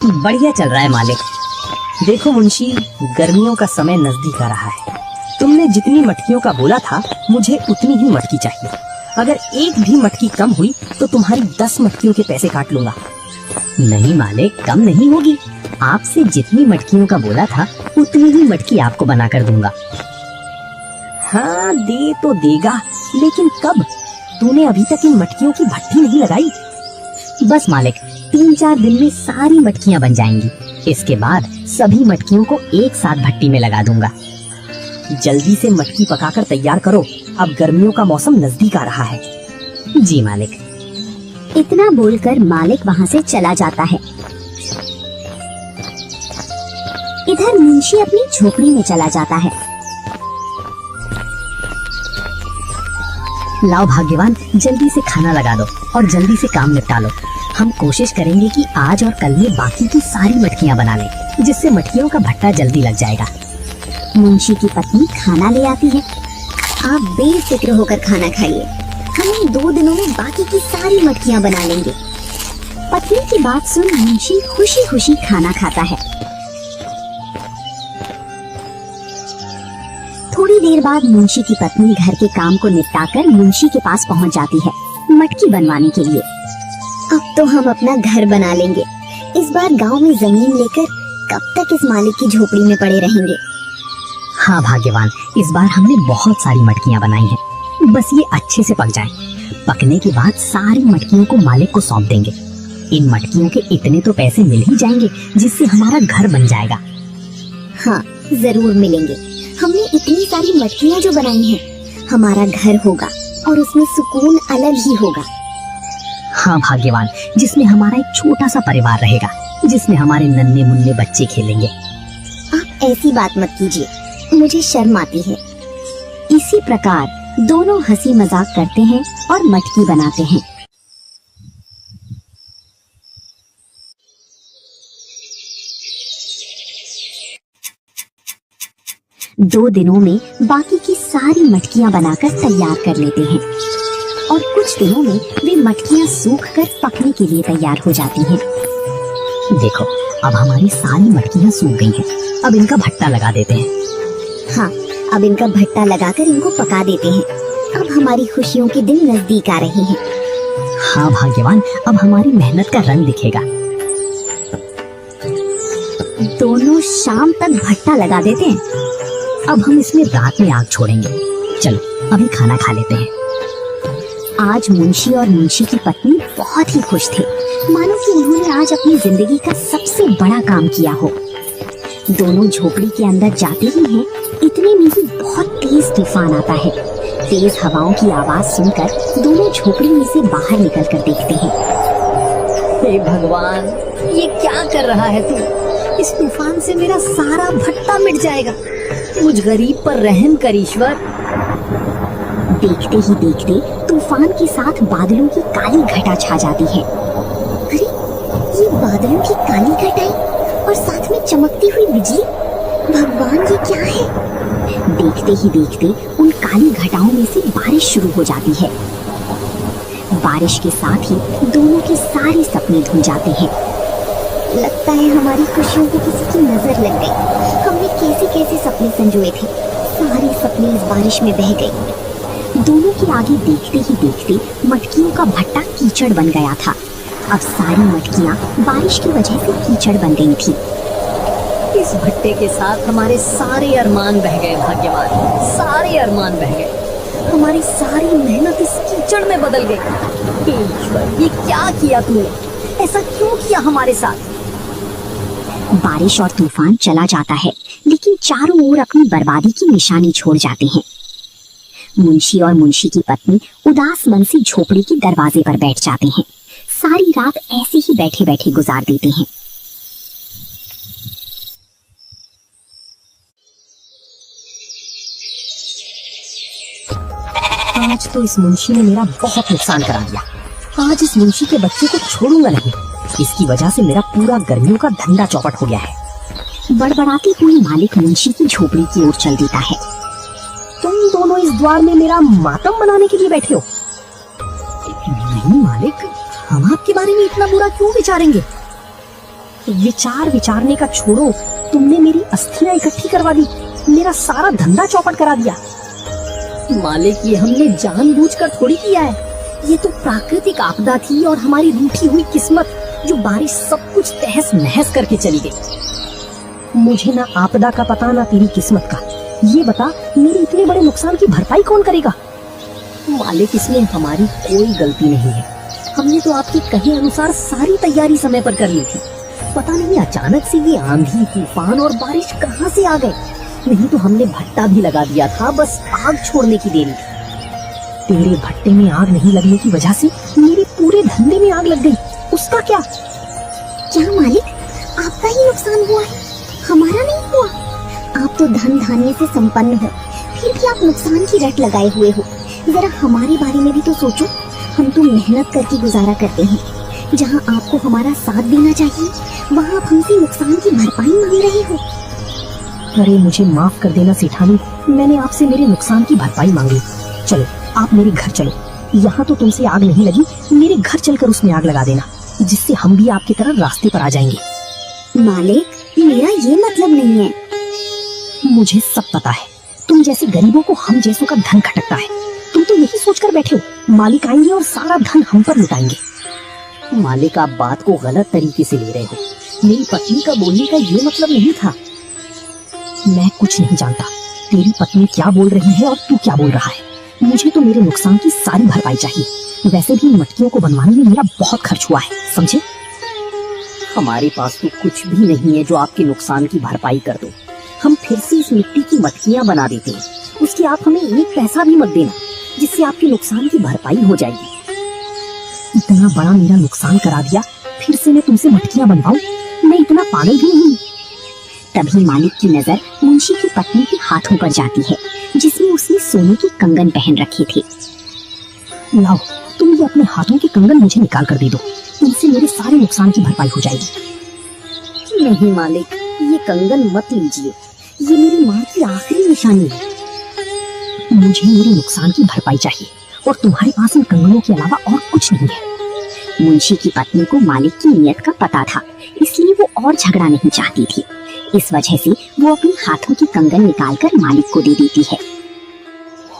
बढ़िया चल रहा है मालिक। देखो मुंशी, गर्मियों का समय नजदीक आ रहा है। तुमने जितनी मटकियों का बोला था, मुझे उतनी ही मटकी चाहिए। अगर एक भी मटकी कम हुई तो तुम्हारी 10 मटकियों के पैसे काट लूंगा। नहीं मालिक, कम नहीं होगी। आपसे जितनी मटकियों का बोला था उतनी ही मटकी आपको बनाकर दूंगा। हाँ, दे तो देगा, लेकिन कब? तूने अभी तक इन मटकियों की भट्टी नहीं लगाई। बस मालिक, 3-4 दिन में सारी मटकियां बन जाएंगी। इसके बाद सभी मटकियों को एक साथ भट्टी में लगा दूंगा। जल्दी से मटकी पकाकर तैयार करो, अब गर्मियों का मौसम नजदीक आ रहा है। जी मालिक। इतना बोलकर मालिक वहाँ से चला जाता है। इधर मुंशी अपनी झोपड़ी में चला जाता है। लाओ भाग्यवान, जल्दी से खाना लगा दो और जल्दी से काम निपटा लो। हम कोशिश करेंगे कि आज और कल में बाकी की सारी मटकियां बना लें, जिससे मटकियों का भट्टा जल्दी लग जाएगा। मुंशी की पत्नी खाना ले आती है। आप बेफिक्र होकर खाना खाइए, हम इन 2 दिनों में बाकी की सारी मटकियां बना लेंगे। पत्नी की बात सुन मुंशी खुशी खुशी खाना खाता है। थोड़ी देर बाद मुंशी की पत्नी घर के काम को निपटाकर मुंशी के पास पहुंच जाती है मटकी बनवाने के लिए। अब तो हम अपना घर बना लेंगे। इस बार गांव में जमीन लेकर कब तक इस मालिक की झोपड़ी में पड़े रहेंगे। हाँ भाग्यवान, इस बार हमने बहुत सारी मटकियां बनाई हैं। बस ये अच्छे से पक जाएं। पकने के बाद सारी मटकियों को मालिक को सौंप देंगे। इन मटकियों के इतने तो पैसे मिल ही जाएंगे, जिससे हमारा घर बन जाएगा। हाँ, जरूर मिलेंगे। हमने इतनी सारी मटकियां जो बनाई हैं, हमारा घर होगा और उसमें सुकून अलग ही होगा। हाँ भाग्यवान, जिसमें हमारा एक छोटा सा परिवार रहेगा, जिसमें हमारे नन्हे मुन्ने बच्चे खेलेंगे। आप ऐसी बात मत कीजिए, मुझे शर्म आती है। इसी प्रकार दोनों हंसी मजाक करते हैं और मटकी बनाते हैं। दो दिनों में बाकी की सारी मटकियां बनाकर तैयार कर लेते हैं और कुछ दिनों में वे मटकियां सूखकर पकने के लिए तैयार हो जाती हैं। देखो, अब हमारी सारी मटकियां सूख गई हैं। अब इनका भट्टा लगा देते हैं। हाँ, अब इनका भट्टा लगाकर इनको पका देते हैं। अब हमारी खुशियों के दिन नजदीक आ रहे हैं। हाँ भाग्यवान, अब हमारी मेहनत का रंग दिखेगा। दोनों शाम तक भट्टा लगा देते हैं। अब हम इसमें रात में आग छोड़ेंगे। चलो अभी खाना खा लेते हैं। आज मुंशी और मुंशी की पत्नी बहुत ही खुश थे, मानो कि उन्होंने आज अपनी जिंदगी का सबसे बड़ा काम किया हो। दोनों झोपड़ी के अंदर जाते ही हैं, इतने में ही बहुत तेज तूफान आता है। तेज हवाओं की आवाज सुनकर दोनों झोपड़ी में से बाहर निकलकर देखते हैं। हे भगवान, ये क्या कर रहा है तू? इस तूफान से मेरा सारा भट्टा मिट जाएगा। मुझ गरीब पर रहम कर ईश्वर। देखते ही देखते तूफान के साथ बादलों की काली घटा छा जाती है। अरे, ये बादलों की काली घटाएं और साथ में चमकती हुई बिजली, भगवान ये क्या है? देखते ही देखते उन काली घटाओं में से बारिश शुरू हो जाती है। बारिश के साथ ही दोनों के सारे सपने धुल जाते हैं। लगता है हमारी खुशियों को किसी की नजर लग गई। हमने कैसे कैसे सपने संजोए थे, सारे सपने इस बारिश में बह गए। दोनों के आगे देखते ही देखते मटकियों का भट्टा कीचड़ बन गया था। अब सारी मटकियां बारिश की वजह से कीचड़ बन गई थी। इस भट्टे के साथ हमारे सारे अरमान बह गए भाग्यवान, सारे अरमान बह गए। हमारी सारी मेहनत इस कीचड़ में बदल गई। ईश्वर, ये क्या किया तूने? ऐसा क्यों किया हमारे साथ? बारिश और तूफान चला जाता है, लेकिन चारों ओर अपनी बर्बादी की निशानी छोड़ जाते हैं। मुंशी और मुंशी की पत्नी उदास मन से झोपड़ी के दरवाजे पर बैठ जाते हैं। सारी रात ऐसे ही बैठे बैठे गुजार देते हैं। आज तो इस मुंशी ने मेरा बहुत नुकसान करा दिया। आज इस मुंशी के बच्चे को छोड़ूंगा नहीं। इसकी वजह से मेरा पूरा गर्मियों का धंधा चौपट हो गया है। बड़बड़ाते हुए मालिक मुंशी की झोपड़ी की ओर चल देता है। तुम दोनों इस द्वार में मेरा मातम मनाने के लिए बैठे हो? नहीं मालिक, हम आपके बारे में इतना बुरा क्यों विचारेंगे? विचार विचारने का छोड़ो, तुमने मेरी अस्थियां इकट्ठी करवा दी, मेरा सारा धंधा चौपट करा दिया। मालिक, ये हमने जानबूझकर थोड़ी किया है। ये तो प्राकृतिक आपदा थी और हमारी रूठी हुई किस्मत, जो बारिश सब कुछ तहस नहस करके चली गई। मुझे ना आपदा का पता ना तेरी किस्मत का। ये बता, मेरे इतने बड़े नुकसान की भरपाई कौन करेगा? मालिक, इसमें हमारी कोई गलती नहीं है। हमने तो आपके कहे अनुसार सारी तैयारी समय पर कर ली थी। पता नहीं अचानक से ये आंधी, तूफान और बारिश कहाँ से आ गए। नहीं तो हमने भट्टा भी लगा दिया था, बस आग छोड़ने की देरी थी। तेरे भट्टे में आग नहीं लगने की वजह से मेरे पूरे धंधे में आग लग गई। उसका क्या? क्या मालिक, आपका ही नुकसान हुआ है, हमारा नहीं हुआ? आप तो धन धान्य से संपन्न हो, फिर भी आप नुकसान की रट लगाए हुए हो। जरा हमारे बारे में भी तो सोचो। हम तो मेहनत करके गुजारा करते हैं। जहाँ आपको हमारा साथ देना चाहिए, वहाँ आप हमसे नुकसान की भरपाई मांग रहे हो। अरे मुझे माफ कर देना सेठानी, मैंने आपसे मेरे नुकसान की भरपाई मांगी। चलो, आप मेरे घर चलो। यहाँ तो तुमसे आग नहीं लगी, मेरे घर चलकर उसमें आग लगा देना, जिससे हम भी आपकी तरह रास्ते पर आ जाएंगे। मालिक, मेरा ये मतलब नहीं है। मुझे सब पता है, तुम जैसे गरीबों को हम जैसों का धन खटकता है। तुम तो यही सोचकर बैठे हो, मालिक आएंगे और सारा धन हम पर लुटाएंगे। मालिक, आप बात को गलत तरीके से ले रहे हो। मेरी पत्नी का बोलने का ये मतलब नहीं था। मैं कुछ नहीं जानता तेरी पत्नी क्या बोल रही है और तू क्या बोल रहा है। मुझे तो मेरे नुकसान की सारी भरपाई चाहिए। वैसे भी इन मटकियों को बनवाने में मेरा बहुत खर्च हुआ है, समझे? हमारे पास तो कुछ भी नहीं है जो आपके नुकसान की भरपाई कर दो। हम फिर से इस मिट्टी की मटकियाँ बना देते हैं, उसकी आप हमें एक पैसा भी मत देना, जिससे आपके नुकसान की भरपाई हो जाएगी। इतना बड़ा मेरा नुकसान करा दिया, फिर से मैं तुमसे मटकियाँ बनवाऊं? मैं इतना पागल भी नहीं। तभी मालिक की नजर मुंशी की पत्नी के हाथों पर जाती है, जिसमें उसने सोने के कंगन पहन रखे थे। लाओ, तुम ये अपने हाथों के कंगन मुझे निकाल कर दे दो, इनसे मेरे सारे नुकसान की भरपाई हो जाएगी। नहीं मालिक, ये कंगन मत लीजिए, ये मेरी माँ की आखिरी निशानी है। मुझे मेरे नुकसान की भरपाई चाहिए और तुम्हारे पास इन कंगनों के अलावा और कुछ नहीं है। मुंशी की पत्नी को मालिक की नीयत का पता था, इसलिए वो और झगड़ा नहीं चाहती थी। इस वजह से वो अपने हाथों की कंगन निकालकर मालिक को दे देती है।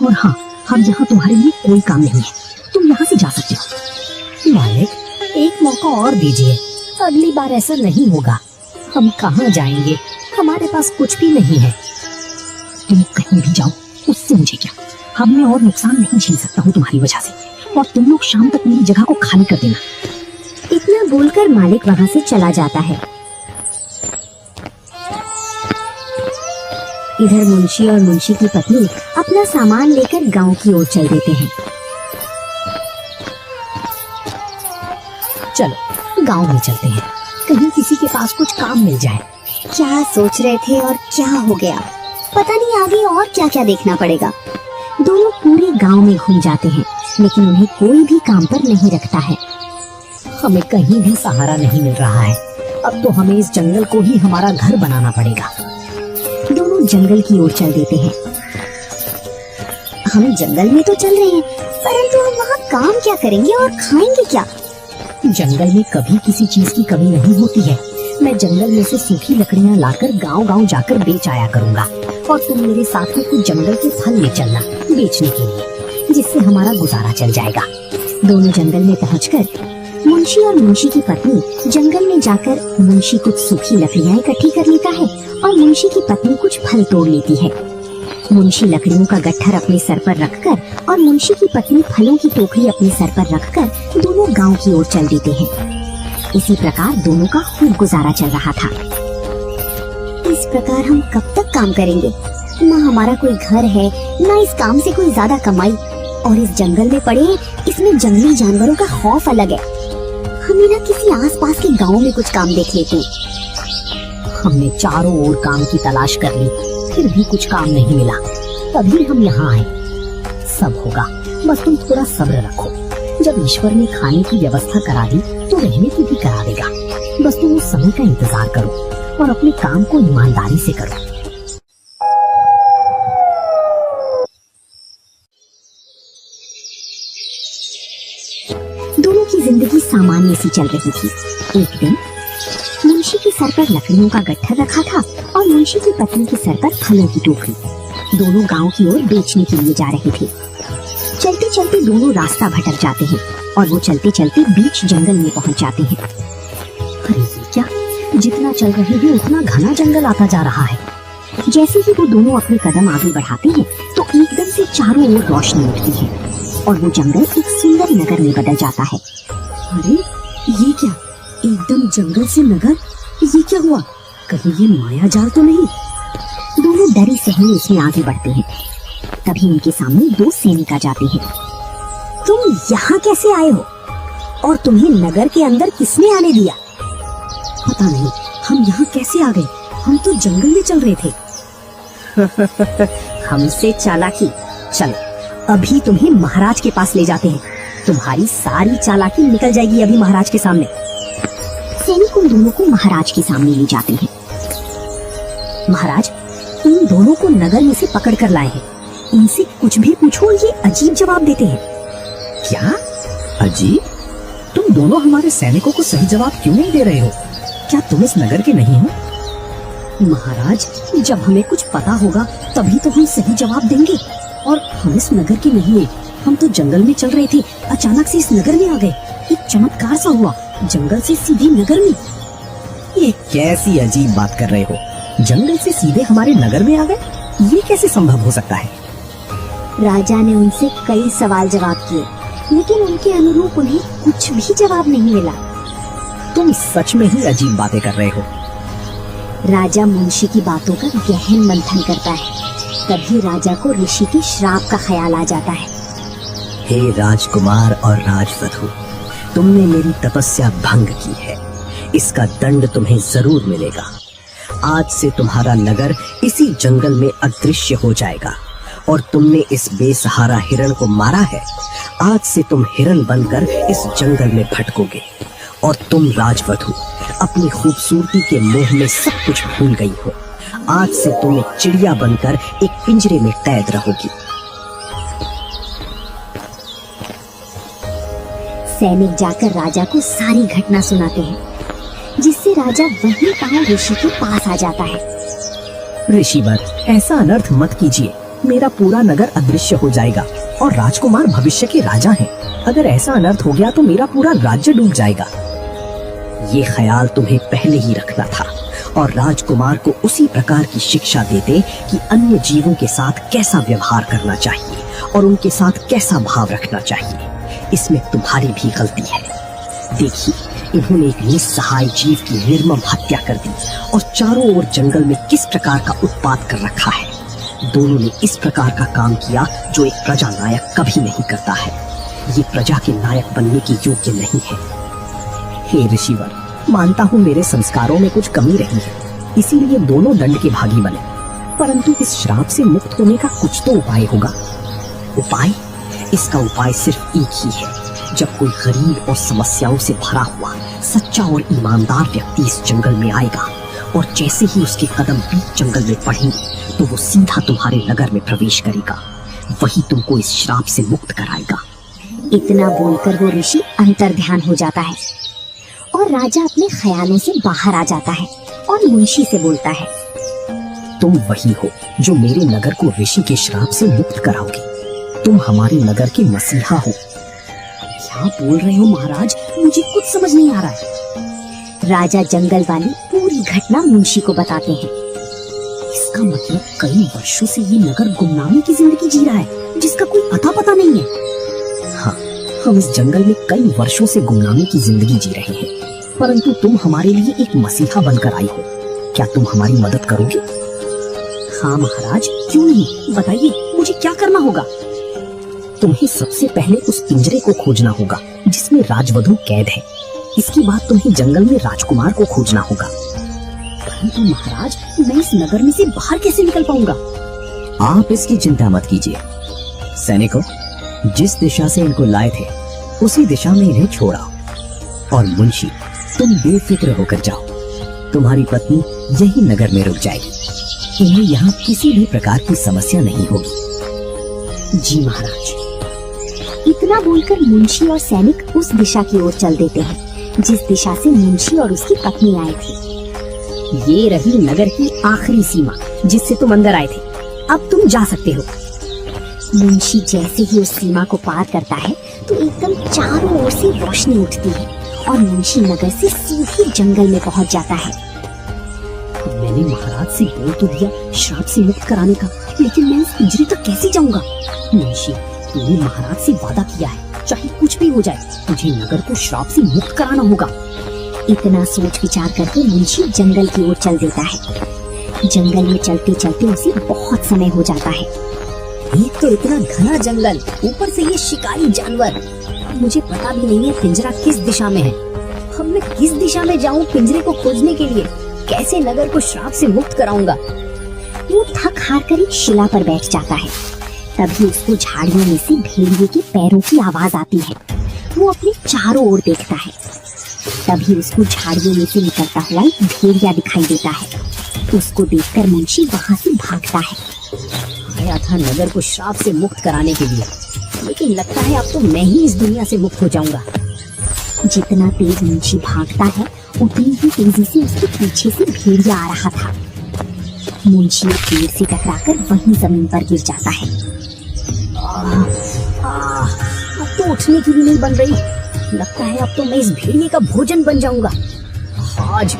और हाँ, हम यहाँ तुम्हारे लिए कोई काम नहीं है, तुम यहाँ से जा सकते हो। मालिक, एक मौका और दीजिए, अगली बार ऐसा नहीं होगा। हम कहाँ जाएंगे, हमारे पास कुछ भी नहीं है। तुम कहीं भी जाओ, उससे मुझे क्या। अब मैं और नुकसान नहीं झेल सकता हूँ तुम्हारी वजह से, और तुम लोग शाम तक मेरी जगह को खाली कर देना। इतना बोलकर मालिक वहाँ से चला जाता है। इधर मुंशी और मुंशी की पत्नी अपना सामान लेकर गांव की ओर चल देते हैं। चलो गांव में चलते हैं, कहीं किसी के पास कुछ काम मिल जाए। क्या सोच रहे थे और क्या हो गया, पता नहीं आगे और क्या क्या देखना पड़ेगा। दोनों पूरे गांव में घूम जाते हैं, लेकिन उन्हें कोई भी काम पर नहीं रखता है। हमें कहीं भी सहारा नहीं मिल रहा है। अब तो हमें इस जंगल को ही हमारा घर बनाना पड़ेगा। दोनों जंगल की ओर चल देते हैं। हम जंगल में तो चल रहे हैं, परंतु हम वहाँ काम क्या करेंगे और खाएंगे क्या? जंगल में कभी किसी चीज की कमी नहीं होती है। मैं जंगल में से सूखी लकड़ियाँ लाकर गांव-गांव जाकर बेच आया करूँगा, और तुम मेरे साथ में कुछ जंगल के फल ले चलना बेचने के लिए, जिससे हमारा गुजारा चल जाएगा। दोनों जंगल में पहुंचकर मुंशी और मुंशी की पत्नी जंगल में जाकर मुंशी कुछ सूखी लकड़ियाँ इकट्ठी कर लेता है और मुंशी की पत्नी कुछ फल तोड़ लेती है। मुंशी लकड़ियों का गट्ठर अपने सर पर रखकर और मुंशी की पत्नी फलों की टोकरी अपने सर पर रखकर दोनों गांव की ओर चल देते हैं। इसी प्रकार दोनों का खूब गुजारा चल रहा था। इस प्रकार हम कब तक काम करेंगे? न हमारा कोई घर है, न इस काम से कोई ज्यादा कमाई, और इस जंगल में पड़े इसमें जंगली जानवरों का खौफ अलग है। हमें ना किसी आसपास के गांव में कुछ काम देख लेते हैं। हमने चारों ओर काम की तलाश कर ली, फिर भी कुछ काम नहीं मिला। तभी हम यहाँ आए। सब होगा, बस तुम थोड़ा सब्र रखो। जब ईश्वर ने खाने की व्यवस्था करा दी तो रहने की भी करा देगा। बस तुम उस समय का इंतजार करो और अपने काम को ईमानदारी से करो। दोनों की जिंदगी सामान्य सी चल रही थी। एक दिन मुंशी के सर पर लकड़ियों का गट्ठर रखा था और मुंशी की पत्नी के सर पर फलों की टोकरी। दोनों गांव की ओर बेचने के लिए जा रहे थे। चलते चलते दोनों रास्ता भटक जाते हैं और वो चलते चलते बीच जंगल में पहुंच जाते हैं। अरे ये क्या, जितना चल रहे हैं उतना घना जंगल आता जा रहा है। जैसे ही वो दोनों अपने कदम आगे बढ़ाते हैं तो एकदम से चारों ओर रोशनी उठती है और वो जंगल एक सुंदर नगर में बदल जाता है। अरे ये क्या, एकदम जंगल से नगर, ये क्या हुआ? कहीं ये माया जाल तो नहीं? दोनों डरे सहमे इसमें आगे बढ़ते हैं। तभी उनके सामने दो सैनिक आ जाते हैं। तुम यहाँ कैसे आए हो और तुम्हें नगर के अंदर किसने आने दिया? पता नहीं, हम यहाँ कैसे आ गए? हम तो जंगल में चल रहे थे। हमसे चालाकी। चलो अभी तुम्हें महाराज के पास ले जाते हैं। तुम्हारी सारी चालाकी निकल जाएगी अभी महाराज के सामने। सैनिक उन दोनों को महाराज के सामने ले जाते हैं। महाराज, इन दोनों को नगर में से पकड़ कर लाए हैं। इनसे कुछ भी पूछो ये अजीब जवाब देते हैं। क्या अजीब? तुम दोनों हमारे सैनिकों को सही जवाब क्यों नहीं दे रहे हो? क्या तुम इस नगर के नहीं हो? महाराज, जब हमें कुछ पता होगा तभी तो हम सही जवाब देंगे। और हम इस नगर के नहीं हैं। हम तो जंगल में चल रहे थे, अचानक से इस नगर में आ गए। एक चमत्कार सा हुआ, जंगल से सीधे नगर में। ये कैसी अजीब बात कर रहे हो? जंगल से सीधे हमारे नगर में आ गए? ये कैसे संभव हो सकता है? राजा ने उनसे कई सवाल जवाब किए, लेकिन उनके अनुरूप उन्हें कुछ भी जवाब नहीं मिला। तुम सच में ही अजीब बातें कर रहे हो। राजा मुंशी की बातों का गहन मंथन करता है। तभी राजा को ऋषि के श्राप का ख्याल आ जाता है। हे राजकुमार और राजवधू, तुमने मेरी तपस्या भंग की है। इसका दंड तुम्हें जरूर मिलेगा। आज से तुम्हारा नगर इसी जंगल में अदृश्य हो जाएगा और तुमने इस बेसहारा हिरण को मारा है। आज से तुम हिरण बनकर इस जंगल में भटकोगे और तुम राजवधू अपनी खूबसूरती के मोह में सब कुछ भूल गई हो। आज से तुम एक चिड़िया बनकर एक पिंजरे में कैद रहोगी। सैनिक जाकर राजा को सारी घटना सुनाते हैं, जिससे राजा वहीं पाए ऋषि के पास आ जाता है। ऋषिवर, ऐसा अनर्थ मत कीजिए। मेरा पूरा नगर अदृश्य हो जाएगा और राजकुमार भविष्य के राजा हैं। अगर ऐसा अनर्थ हो गया तो मेरा पूरा राज्य डूब जाएगा। ये ख्याल तुम्हें पहले ही रखना था और राजकुमार को उसी प्रकार की शिक्षा देते कि अन्य जीवों के साथ कैसा व्यवहार करना चाहिए और उनके साथ कैसा भाव रखना चाहिए। इसमें तुम्हारी भी गलती है। देखिए, इन्होंने एक निस्सहाय जीव की निर्मम हत्या कर दी और चारों ओर जंगल में किस प्रकार का उत्पात कर रखा है। दोनों ने इस प्रकार का काम किया जो एक प्रजा नायक कभी नहीं करता है। ये प्रजा के नायक बनने के योग्य नहीं है। हे ऋषिवर, मानता हूँ मेरे संस्कारों में कुछ कमी रही है, इसीलिए दोनों दंड के भागी बने। परंतु इस श्राप से मुक्त होने का कुछ तो उपाय होगा। उपाय? इसका उपाय सिर्फ एक ही है। जब कोई गरीब और समस्याओं से भरा हुआ सच्चा और ईमानदार व्यक्ति इस जंगल में आएगा और जैसे ही उसके कदम बीच जंगल में पड़ेंगे तो वो सीधा तुम्हारे नगर में प्रवेश करेगा। वही तुमको इस श्राप से मुक्त कराएगा। इतना बोलकर वो ऋषि अंतर ध्यान हो जाता है और राजा अपने ख्यालों से बाहर आ जाता है और मुंशी से बोलता है, तुम वही हो जो मेरे नगर को ऋषि के श्राप से मुक्त कराओगे। तुम हमारे नगर के मसीहा हो। क्या बोल रहे हो महाराज? मुझे कुछ समझ नहीं आ रहा है। राजा जंगल वाली पूरी घटना मुंशी को बताते हैं। इसका मतलब कई वर्षों से ये नगर गुमनामी की जिंदगी जी रहा है, जिसका कोई अता पता नहीं है। हाँ, हम इस जंगल में कई वर्षों से गुमनामी की जिंदगी जी रहे हैं, परंतु तुम हमारे लिए एक मसीहा बनकर आई हो। क्या तुम हमारी मदद करोगे? हाँ महाराज, क्यों नहीं, बताइए मुझे क्या करना होगा। तुम्हें सबसे पहले उस पिंजरे को खोजना होगा जिसमें राजवधू कैद है। इसके बाद तुम्हें जंगल में राजकुमार को खोजना होगा। परंतु महाराज, मैं इस नगर में से बाहर कैसे निकल पाऊंगा? आप इसकी चिंता मत कीजिए। सैनिकों, जिस दिशा से इनको लाए थे उसी दिशा में इन्हें छोड़ाओ। और मुंशी, तुम बेफिक्र होकर जाओ। तुम्हारी पत्नी यही नगर में रुक जाएगी। इन्हें यहाँ किसी भी प्रकार की समस्या नहीं होगी। जी महाराज। इतना बोलकर मुंशी और सैनिक उस दिशा की ओर चल देते हैं जिस दिशा से मुंशी और उसकी पत्नी आए थे। ये रही नगर की आखिरी सीमा जिससे तुम अंदर आए थे। अब तुम जा सकते हो। मुंशी जैसे ही उस सीमा को पार करता है तो एकदम चारों ओर से रोशनी उठती है और मुंशी नगर से सीधे जंगल में पहुंच जाता है। मैंने महाराज से बोल तो दिया श्राप से मुक्त कराने का, लेकिन मैं उस पिंजरे तक कैसे जाऊंगा? मुंशी, तूने महाराज से वादा किया है, चाहे कुछ भी हो जाए तुझे नगर को श्राप से मुक्त कराना होगा। इतना सोच विचार करके मुंशी जंगल की ओर चल देता है। जंगल में चलते चलते उसे बहुत समय हो जाता है। एक तो इतना घना जंगल, ऊपर से ये शिकारी जानवर। मुझे पता भी नहीं है पिंजरा किस दिशा में है। अब मैं किस दिशा में जाऊं पिंजरे को खोजने के लिए? कैसे नगर को श्राप से मुक्त कराऊंगा? वो थक हार कर एक शिला पर बैठ जाता है। तभी उसको झाड़ियों में से भेड़िए के पैरों की आवाज आती है। वो अपने चारों ओर देखता है। तभी उसको झाड़ियों में से निकलता हुआ एक भेड़िया दिखाई देता है। उसको देखकर मुंशी वहाँ से भागता है। आया था नगर को श्राप से मुक्त कराने के लिए, लेकिन लगता है अब तो मैं ही इस दुनिया से मुक्त हो जाऊंगा। जितना तेज मुंशी भागता है उतनी ही तेजी से उसके पीछे से भेड़िया आ रहा था। मुंशी एक पेड़ से टकराकर वहीं जमीन पर गिर जाता है। अब तो उठने की भी नहीं बन रही। लगता है अब तो मैं इस भेड़िए का भोजन बन जाऊंगा। आज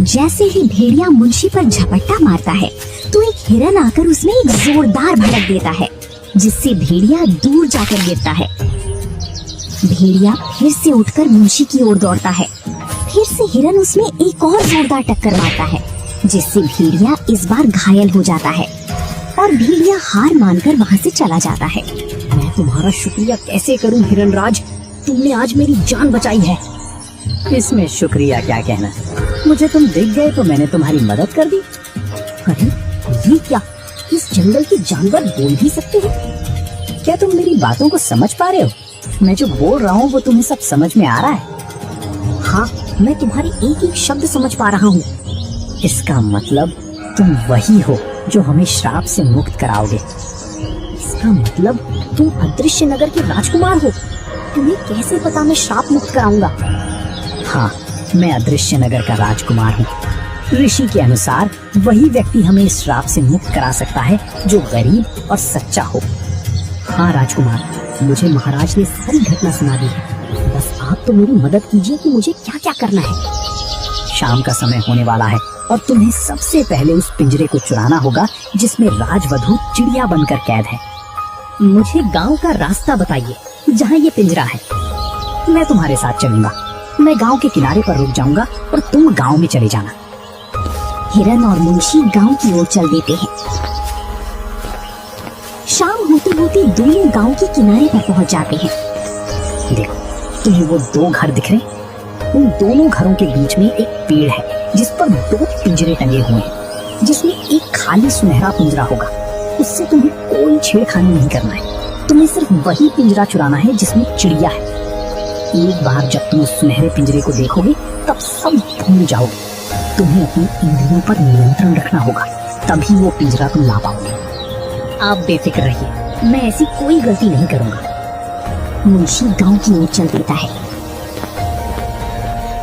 जैसे ही भेड़िया मुंशी पर झपट्टा मारता है तो एक हिरन आकर उसमें एक जोरदार भड़क देता है, जिससे भेड़िया दूर जाकर गिरता है। भेड़िया फिर से उठकर मुंशी की ओर दौड़ता है। फिर से हिरन उसमें एक और जोरदार टक्कर मारता है, जिससे भेड़िया इस बार घायल हो जाता है और भेड़िया हार मानकर वहाँ से चला जाता है। मैं तुम्हारा शुक्रिया कैसे करूं हिरणराज, तुमने आज मेरी जान बचाई है। इसमें शुक्रिया क्या कहना, मुझे तुम दिख गए तो मैंने तुम्हारी मदद कर दी। अरे ये क्या, इस जंगल के जानवर बोल भी सकते हैं? क्या तुम मेरी बातों को समझ पा रहे हो? मैं जो बोल रहा हूँ वो तुम्हें सब समझ में आ रहा है? हाँ, मैं तुम्हारी एक एक शब्द समझ पा रहा हूँ। इसका मतलब तुम वही हो जो हमें श्राप से मुक्त कराओगे। इसका मतलब तुम अदृश्य नगर के राजकुमार हो। तुम्हें कैसे पता मैं श्राप मुक्त कराऊंगा? हाँ, मैं अदृश्य नगर का राजकुमार हूँ। ऋषि के अनुसार वही व्यक्ति हमें इस श्राप से मुक्त करा सकता है जो गरीब और सच्चा हो। हाँ राजकुमार, मुझे महाराज ने सारी घटना सुना दी है। बस आप तो मेरी मदद कीजिए कि मुझे क्या क्या करना है। शाम का समय होने वाला है और तुम्हें सबसे पहले उस पिंजरे को चुराना होगा जिसमें राजवधू चिड़िया बनकर कैद है। मुझे गांव का रास्ता बताइए जहाँ ये पिंजरा है। मैं तुम्हारे साथ चलूंगा। मैं गांव के किनारे पर रुक जाऊंगा और तुम गांव में चले जाना। हिरन और मुंशी गांव की ओर चल देते हैं। शाम होते होते दोनों गांव के किनारे पर पहुंच जाते हैं। देखो, तुम्हें वो दो घर दिख रहे हैं? उन दोनों घरों के बीच में एक पेड़ है जिस पर दो पिंजरे टंगे हुए हैं, जिसमें एक खाली सुनहरा पिंजरा होगा। उससे तुम्हें कोई छेड़खानी नहीं करना है। तुम्हें सिर्फ वही पिंजरा चुराना है जिसमें चिड़िया है। एक बार जब तुम उस सुनहरे पिंजरे को देखोगे तब सब भूल जाओगे। तुम्हें अपनी इंद्रियों पर नियंत्रण रखना होगा, तभी वो पिंजरा तुम ला पाओगे। आप बेफिक्र रहिए, मैं ऐसी कोई गलती नहीं करूंगा। मुंशी गांव की ओर चल देता है।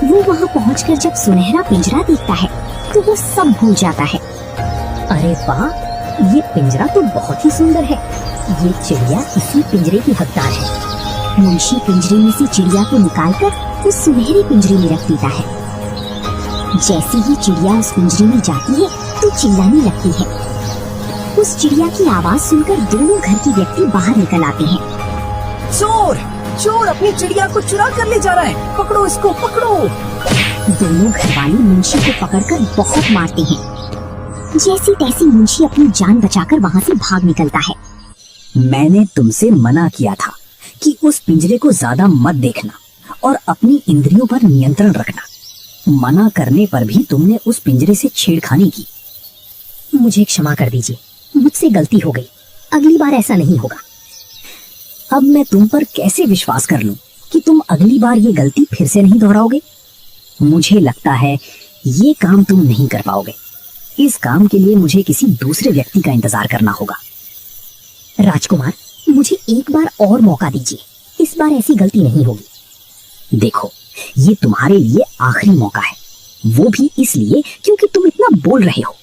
वो वहां पहुंचकर जब सुनहरा पिंजरा देखता है तो वो सब भूल जाता है। अरे वाह, ये पिंजरा तो बहुत ही सुंदर है। ये चिड़िया इसी पिंजरे की हकदार है। मुंशी पिंजरे में से चिड़िया को निकालकर उस सुनहरे पिंजरे में रख देता है। जैसे ही चिड़िया उस पिंजरे में जाती है तो चिल्लाने लगती है। उस चिड़िया की आवाज सुनकर दोनों घर के व्यक्ति बाहर निकल आते हैं। चोर! चोर अपनी चिड़िया को चुरा कर ले जा रहा है, पकड़ो इसको, पकड़ो! दोनों घरवाले मुंशी को पकड़कर बहुत मारते हैं। जैसी तैसी मुंशी अपनी जान बचाकर वहाँ से भाग निकलता है। मैंने तुमसे मना किया था कि उस पिंजरे को ज्यादा मत देखना और अपनी इंद्रियों पर नियंत्रण रखना। मना करने पर भी तुमने उस पिंजरे से छेड़खानी की। मुझे क्षमा कर दीजिए, मुझसे गलती हो गई। अगली बार ऐसा नहीं होगा। अब मैं तुम पर कैसे विश्वास कर लूं कि तुम अगली बार ये गलती फिर से नहीं दोहराओगे? मुझे लगता है ये काम तुम नहीं कर पाओगे। इस काम के लिए मुझे किसी दूसरे व्यक्ति का इंतजार करना होगा। राजकुमार, मुझे एक बार और मौका दीजिए। इस बार ऐसी गलती नहीं होगी। देखो, ये तुम्हारे लिए आखिरी मौका है, वो भी इसलिए क्योंकि तुम इतना बोल रहे हो।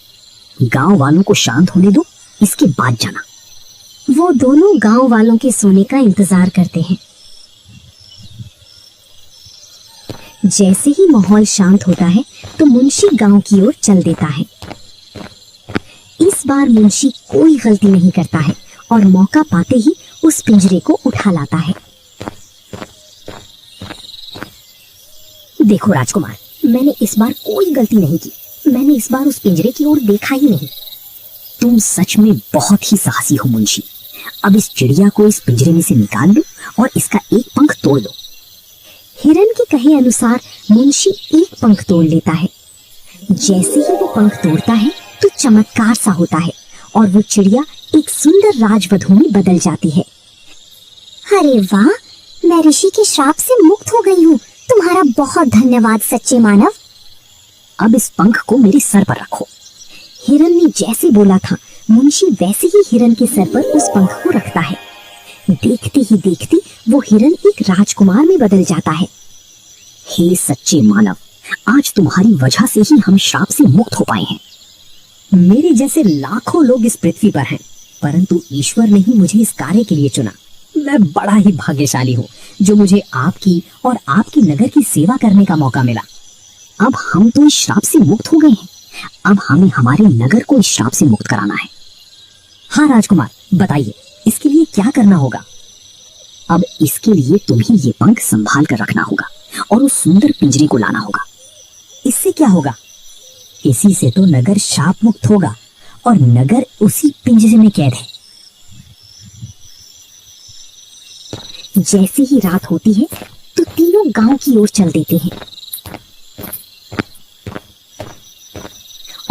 गांव वालों को शांत होने दो, इसके बाद जाना। वो दोनों गांव वालों के सोने का इंतजार करते हैं। जैसे ही माहौल शांत होता है तो मुंशी गांव की ओर चल देता है। इस बार मुंशी कोई गलती नहीं करता है और मौका पाते ही उस पिंजरे को उठा लाता है। देखो राजकुमार, मैंने इस बार कोई गलती नहीं की। मैंने इस बार उस पिंजरे की ओर देखा ही नहीं। तुम सच में बहुत ही साहसी हो मुंशी। अब इस चिड़िया को इस पिंजरे में से निकाल लो और इसका एक पंख तोड़ दो। हिरन के कहे अनुसार मुंशी एक पंख तोड़ लेता है। जैसे ही वो पंख तोड़ता है तो चमत्कार सा होता है और वो चिड़िया एक सुंदर राजवधू में बदल जाती है। अरे वाह, मैं ऋषि के श्राप से मुक्त हो गई हूँ। तुम्हारा बहुत धन्यवाद सच्चे मानव। अब इस पंख को मेरे सर पर रखो। हिरन ने जैसे बोला था, मुंशी वैसे ही हिरन के सर पर उस पंख को रखता है। देखते ही देखते वो हिरन एक राजकुमार में बदल जाता है। हे सच्चे मानव, आज तुम्हारी वजह से ही हम श्राप से मुक्त हो पाए हैं। मेरे जैसे लाखों लोग इस पृथ्वी पर हैं, परंतु ईश्वर ने ही मुझे इस कार्य के लिए चुना। मैं बड़ा ही भाग्यशाली हूँ जो मुझे आपकी और आपके नगर की सेवा करने का मौका मिला। अब हम तो इस श्राप से मुक्त हो गए हैं। अब हमें हमारे नगर को इस श्राप से मुक्त कराना है। हाँ राजकुमार, बताइए इसके लिए क्या करना होगा? अब इसके लिए तुम्हें ये पंख संभाल कर रखना होगा और उस सुंदर पिंजरे को लाना होगा। इससे क्या होगा? इसी से तो नगर शाप मुक्त होगा और नगर उसी पिंजरे में कैद है। जैसे ही रात होती है तो तीनों गांव की ओर चल देते हैं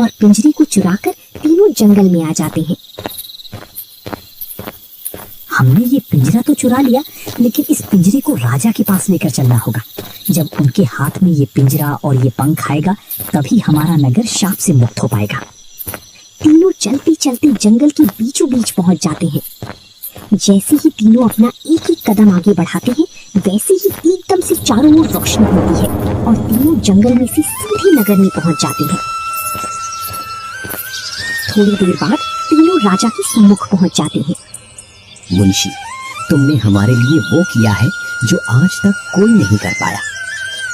और पिंजरे को चुराकर तीनों जंगल में आ जाते हैं। हमने ये पिंजरा तो चुरा लिया, लेकिन इस पिंजरे को राजा के पास लेकर चलना होगा। जब उनके हाथ में ये पिंजरा और ये पंख आएगा, तभी हमारा नगर शाप से मुक्त हो पाएगा। तीनों चलते चलते जंगल के बीचों बीच पहुंच जाते हैं। जैसे ही तीनों अपना एक एक कदम आगे बढ़ाते हैं, वैसे ही एकदम से चारों ओर रोशनी होती है और तीनों जंगल में से सीधे नगर में पहुंच जाते हैं। थोड़ी देर बाद तीनों राजा के सम्मुख पहुंच जाते हैं। मुंशी, तुमने हमारे लिए वो किया है जो आज तक कोई नहीं कर पाया।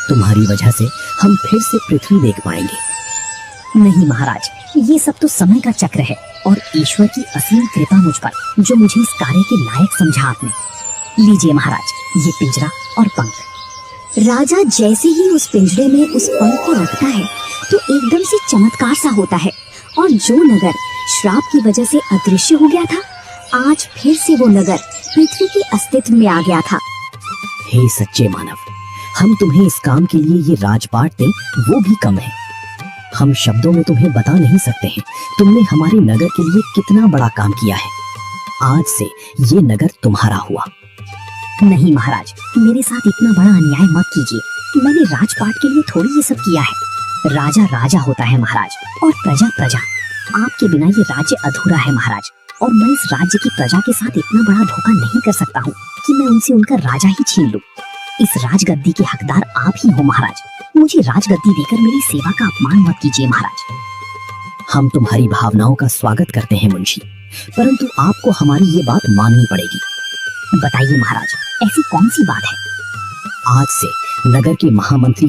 तुम्हारी वजह से हम फिर से पृथ्वी देख पाएंगे। नहीं महाराज, ये सब तो समय का चक्र है और ईश्वर की असीम कृपा मुझ पर, जो मुझे इस कार्य के लायक समझा आपने। लीजिए महाराज, ये पिंजरा और पंख। राजा जैसे ही उस पिंजरे में उस पंख को रखता है तो एकदम से चमत्कार सा होता है और जो नगर श्राप की वजह से अदृश्य हो गया था, आज फिर से वो नगर पृथ्वी के अस्तित्व में आ गया था। हे सच्चे मानव, हम तुम्हें इस काम के लिए ये राजपाट दें वो भी कम है। हम शब्दों में तुम्हें बता नहीं सकते हैं तुमने हमारे नगर के लिए कितना बड़ा काम किया है। आज से ये नगर तुम्हारा हुआ। नहीं महाराज, मेरे साथ इतना बड़ा अन्याय मत कीजिए। मैंने राजपाट के लिए थोड़ी ये सब किया है। राजा राजा होता है महाराज, और प्रजा प्रजा। आपके बिना ये राज्य अधूरा है महाराज, और मैं इस राज्य की प्रजा के साथ इतना बड़ा धोखा नहीं कर सकता हूँ कि मैं उनसे उनका राजा ही छीन लूं। इस राजगद्दी के हकदार आप ही हो महाराज। मुझे राजगद्दी देकर मेरी सेवा का अपमान मत कीजिए महाराज। हम तुम्हारी भावनाओं का स्वागत करते हैं मुंशी, परंतु आपको हमारी ये बात माननी पड़ेगी। बताइए महाराज, ऐसी कौन सी बात है? आज से नगर के महामंत्री